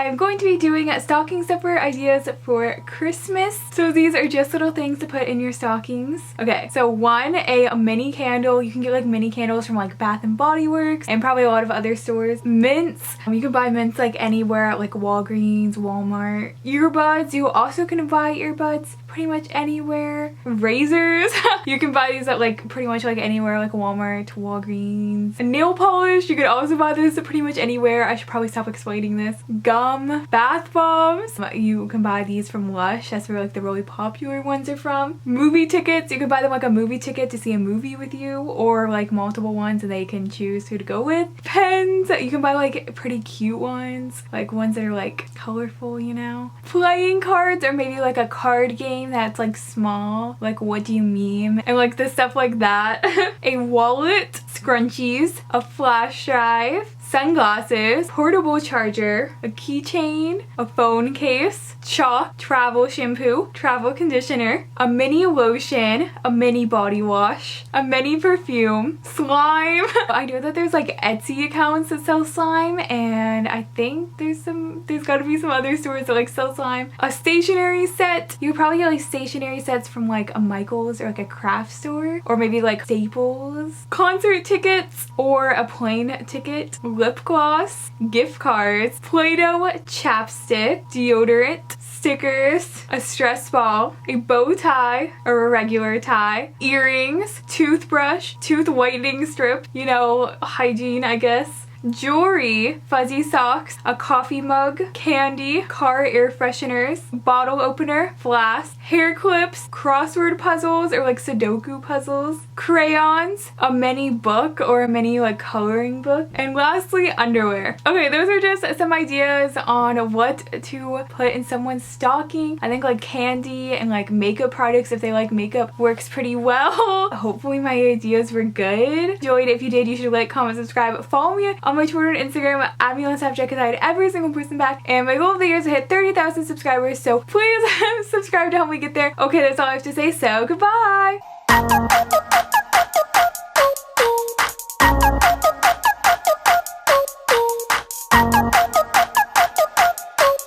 I'm going to be doing stocking stuffer ideas for Christmas. So these are just little things to put in your stockings. Okay, so one, a mini candle. You can get like mini candles from like Bath and Body Works and probably a lot of other stores. Mints. You can buy mints like anywhere at like Walgreens, Walmart. Earbuds. You also can buy earbuds pretty much anywhere. Razors. You can buy these at like pretty much like anywhere, like Walmart, Walgreens. Nail polish. You could also buy this at pretty much anywhere. I should probably stop explaining this. Gum. Bath bombs. You can buy these from Lush. That's where like the really popular ones are from. Movie tickets. You could buy them like a movie ticket to see a movie with you, or like multiple ones and they can choose who to go with. Pens. You can buy like pretty cute ones, like ones that are like colorful, you know. Playing cards, or maybe like a card game that's like small, like What Do You Meme, and like the stuff like that. A wallet, scrunchies, a flash drive, sunglasses, portable charger, a keychain, a phone case, chalk, travel shampoo, travel conditioner, a mini lotion, a mini body wash, a mini perfume, slime. I know that there's like Etsy accounts that sell slime, and I think there's gotta be some other stores that like sell slime. A stationery set. You could probably get like stationery sets from like a Michael's or like a craft store, or maybe like Staples. Concert tickets or a plane ticket. Lip gloss, gift cards, Play-Doh, chapstick, deodorant, stickers, a stress ball, a bow tie or a regular tie, earrings, toothbrush, tooth whitening strip, you know, hygiene I guess, jewelry, fuzzy socks, a coffee mug, candy, car air fresheners, bottle opener, flask, hair clips, crossword puzzles or like Sudoku puzzles, crayons, a mini book or a mini like coloring book, and lastly underwear. Okay, those are just some ideas on what to put in someone's stocking. I think like candy and like makeup products, if they like makeup, works pretty well. Hopefully my ideas were good. Enjoyed it. If you did, you should like, comment, subscribe, follow me on my Twitter and Instagram, add me on Snapchat because I had every single person back, and my goal of the year is to hit 30,000 subscribers, so please subscribe to help me get there. Okay, that's all I have to say, so goodbye!